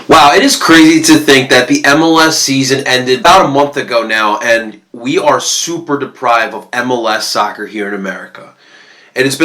Wow, it is crazy to think that the MLS season ended about a month ago now, and we are super deprived of MLS soccer here in America. And it's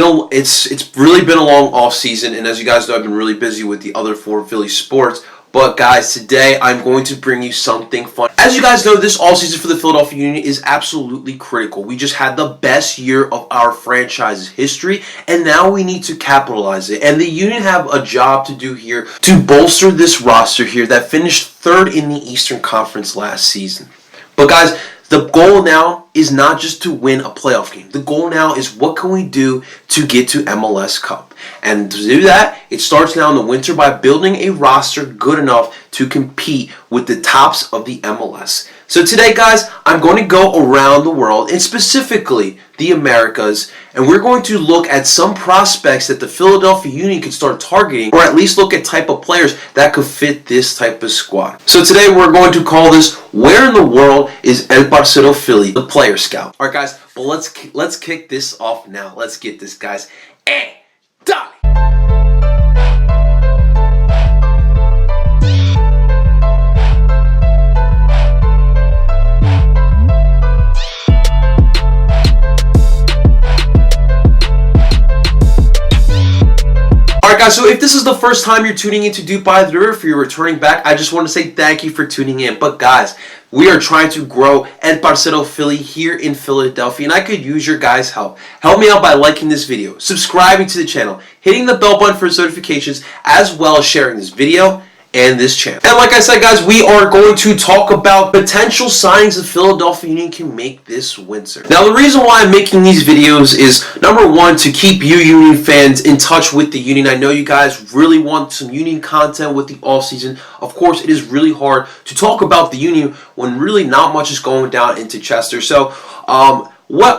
really been a long off season, and as you guys know, I've been really busy with the other four Philly sports. But guys, today I'm going to bring you something fun. As you guys know, this off season for the Philadelphia Union is absolutely critical. We just had the best year of our franchise's history, and now we need to capitalize it. And the Union have a job to do here to bolster this roster here that finished third in the Eastern Conference last season. But guys, the goal now is not just to win a playoff game. The goal now is what can we do to get to MLS Cup. And to do that, it starts now in the winter by building a roster good enough to compete with the tops of the MLS. So today, guys, I'm going to go around the world, and specifically the Americas, and we're going to look at some prospects that the Philadelphia Union could start targeting, or at least look at type of players that could fit this type of squad. So today we're going to call this, where in the world is El Parcero Philly, the player scout? Alright guys, but let's kick this off now. Let's get this, guys. Done! Alright guys, so if this is the first time you're tuning into DOOPeros, or if you're returning back, I just want to say thank you for tuning in. But guys, we are trying to grow El Parcero Philly here in Philadelphia, and I could use your guys' help. Help me out by liking this video, subscribing to the channel, hitting the bell button for notifications, as well as sharing this video and this channel. And like I said, guys, we are going to talk about potential signings the Philadelphia Union can make this winter. Now, the reason why I'm making these videos is, number one, to keep you Union fans in touch with the Union. I know you guys really want some Union content with the offseason. Of course, it is really hard to talk about the Union when really not much is going down into Chester. So,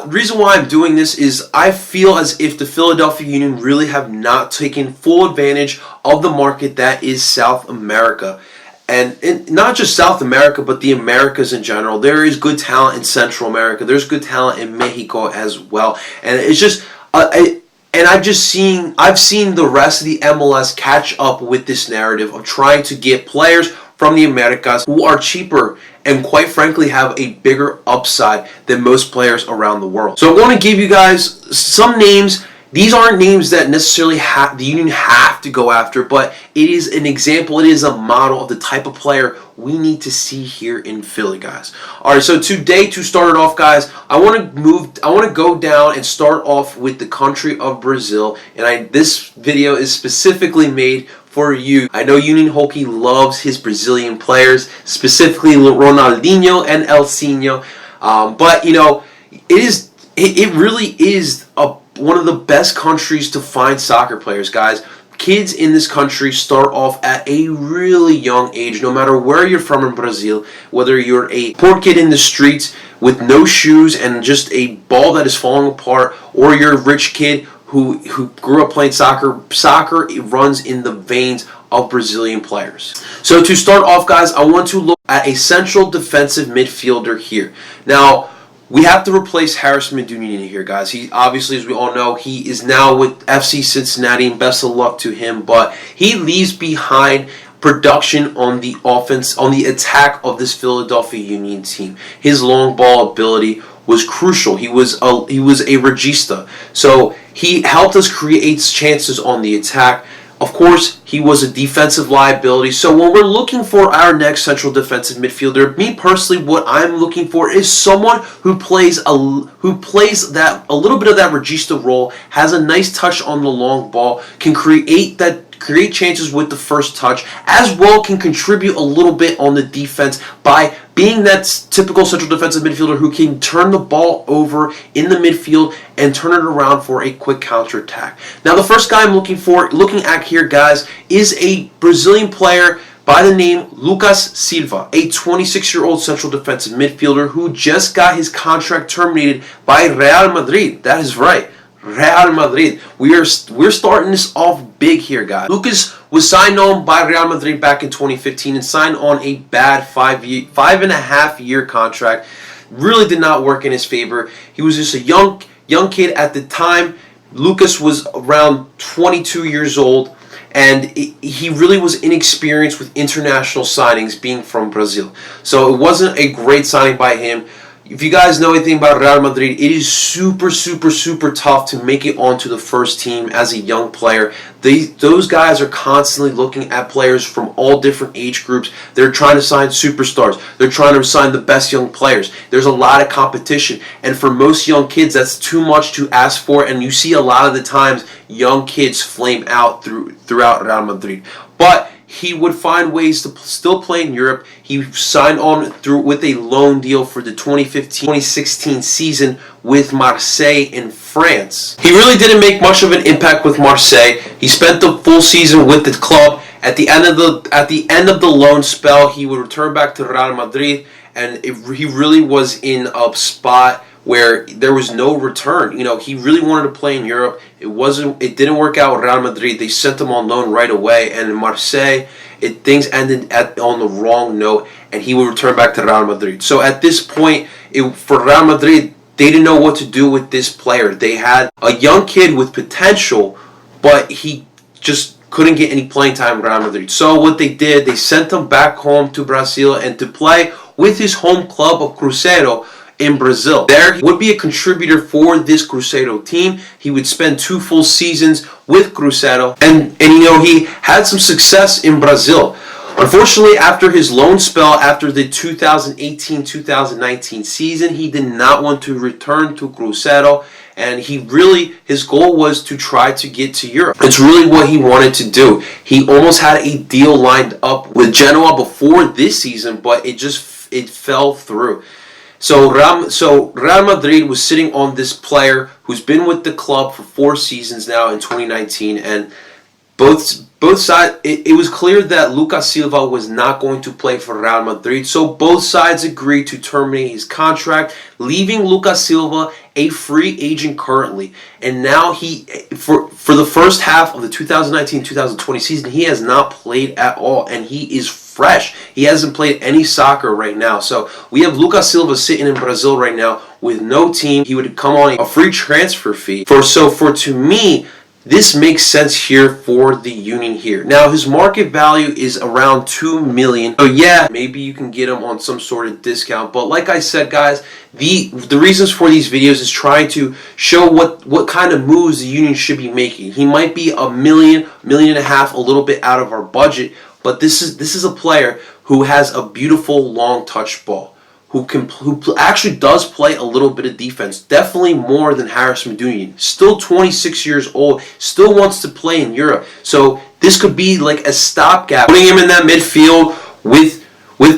reason why I'm doing this is I feel as if the Philadelphia Union really have not taken full advantage of the market that is South America. And not just South America, but the Americas in general. There is good talent in Central America. There's good talent in Mexico as well. And it's just, I've seen the rest of the MLS catch up with this narrative of trying to get players from the Americas who are cheaper and quite frankly have a bigger upside than most players around the world. So I'm going to give you guys some names. These aren't names that necessarily the Union have to go after, but it is an example, it is a model of the type of player we need to see here in Philly, guys. Alright, so today, to start it off, guys, I want to go down and start off with the country of Brazil, and this video is specifically made for you. I know Union Hockey loves his Brazilian players, specifically Ronaldinho and Elcinho, but you know, it really is one of the best countries to find soccer players, guys. Kids in this country start off at a really young age, no matter where you're from in Brazil, whether you're a poor kid in the streets with no shoes and just a ball that is falling apart, or you're a rich kid who grew up playing soccer. Soccer runs in the veins of Brazilian players. So to start off, guys, I want to look at a central defensive midfielder here. Now, we have to replace Harrison Medunini here, guys. He obviously, as we all know, he is now with FC Cincinnati, and best of luck to him. But he leaves behind production on the offense, on the attack of this Philadelphia Union team. His long ball ability was crucial. He was a regista, so he helped us create chances on the attack. Of course, he was a defensive liability. So when we're looking for our next central defensive midfielder, me personally, what I'm looking for is someone who plays a little bit of that regista role, has a nice touch on the long ball, can create chances with the first touch, as well can contribute a little bit on the defense by being that typical central defensive midfielder who can turn the ball over in the midfield and turn it around for a quick counterattack. Now, the first guy I'm looking at here, guys, is a Brazilian player by the name Lucas Silva, a 26-year-old central defensive midfielder who just got his contract terminated by Real Madrid. That is right, Real Madrid. We're starting this off big here, guys. Lucas was signed on by Real Madrid back in 2015 and signed on a bad 5.5-year contract. Really did not work in his favor. He was just a young kid at the time. Lucas was around 22 years old, and he really was inexperienced with international signings being from Brazil. So it wasn't a great signing by him. If you guys know anything about Real Madrid, it is super tough to make it onto the first team as a young player. Those guys are constantly looking at players from all different age groups. They're trying to sign superstars. They're trying to sign the best young players. There's a lot of competition. And for most young kids, that's too much to ask for. And you see a lot of the times young kids flame out throughout Real Madrid. But he would find ways to still play in Europe. He signed on with a loan deal for the 2015-2016 season with Marseille in France. He really didn't make much of an impact with Marseille. He spent the full season with the club. At the end of the loan spell, he would return back to Real Madrid, and he really was in a spot where there was no return. You know, he really wanted to play in Europe. It didn't work out with Real Madrid. They sent him on loan right away, and in Marseille, things ended on the wrong note, and he would return back to Real Madrid. So at this point, for Real Madrid, they didn't know what to do with this player. They had a young kid with potential, but he just couldn't get any playing time in Real Madrid. So what they did, they sent him back home to Brazil and to play with his home club of Parcero in Brazil. There, he would be a contributor for this Cruzeiro team. He would spend 2 full seasons with Cruzeiro, and you know, he had some success in Brazil. Unfortunately, after his loan spell, after the 2018-2019 season, he did not want to return to Cruzeiro, and his goal was to try to get to Europe. It's really what he wanted to do. He almost had a deal lined up with Genoa before this season, but it fell through. So Real Madrid was sitting on this player who's been with the club for 4 seasons now in 2019, and both sides, it was clear that Lucas Silva was not going to play for Real Madrid, so both sides agreed to terminate his contract, leaving Lucas Silva a free agent currently. And now for the first half of the 2019-2020 season, he has not played at all, and he is fresh. He hasn't played any soccer right now. So we have Lucas Silva sitting in Brazil right now with no team. He would come on a free transfer fee. To me, this makes sense here for the Union here. Now, his market value is around $2 million. So yeah, maybe you can get him on some sort of discount. But like I said, guys, the reasons for these videos is trying to show what kind of moves the Union should be making. He might be $1 million, $1.5 million, a little bit out of our budget. But this is a player who has a beautiful long touch ball, who actually does play a little bit of defense, definitely more than Harris Medunian. Still 26 years old, still wants to play in Europe. So this could be like a stopgap, putting him in that midfield with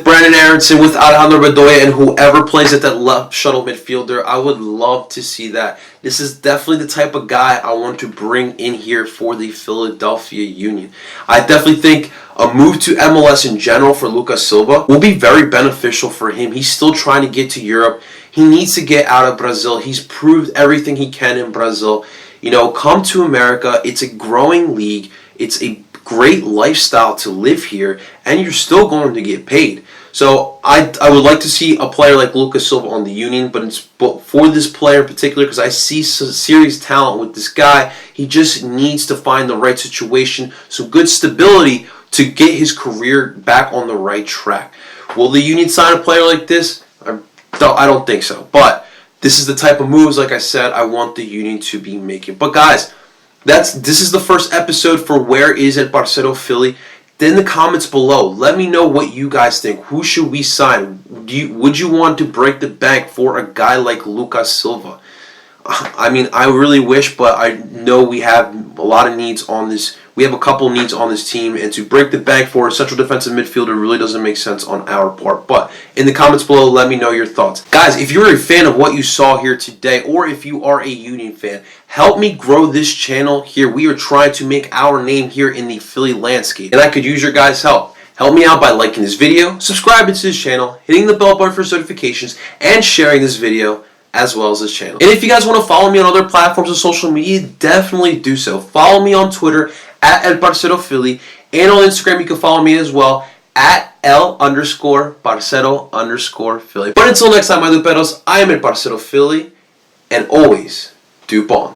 Brandon Aronson, with Alejandro Bedoya, and whoever plays at that left shuttle midfielder. I would love to see that. This is definitely the type of guy I want to bring in here for the Philadelphia Union. I definitely think a move to MLS in general for Lucas Silva will be very beneficial for him. He's still trying to get to Europe. He needs to get out of Brazil. He's proved everything he can in Brazil. You know, come to America. It's a growing league. It's a great lifestyle to live here, and you're still going to get paid. So I would like to see a player like Lucas Silva on the Union, but for this player in particular, because I see some serious talent with this guy, he just needs to find the right situation, some good stability to get his career back on the right track. Will the Union sign a player like this? I don't think so. But this is the type of moves, like I said, I want the Union to be making. But guys, this is the first episode for Where Is It Parcero Philly. In the comments below, let me know what you guys think. Who should we sign? Would you want to break the bank for a guy like Lucas Silva? I mean, I really wish, but I know we have a lot of needs on this. We have a couple needs on this team, and to break the bank for a central defensive midfielder really doesn't make sense on our part. But in the comments below, let me know your thoughts. Guys, if you're a fan of what you saw here today, or if you are a Union fan, help me grow this channel here. We are trying to make our name here in the Philly landscape, and I could use your guys' help. Help me out by liking this video, subscribing to this channel, hitting the bell button for notifications, and sharing this video as well as this channel. And if you guys want to follow me on other platforms of social media, definitely do so. Follow me on Twitter at Parcero Philly, and on Instagram you can follow me as well at L_Parcero_Philly. But until next time, my DOOPeros, I am Parcero Philly, and always Doop on.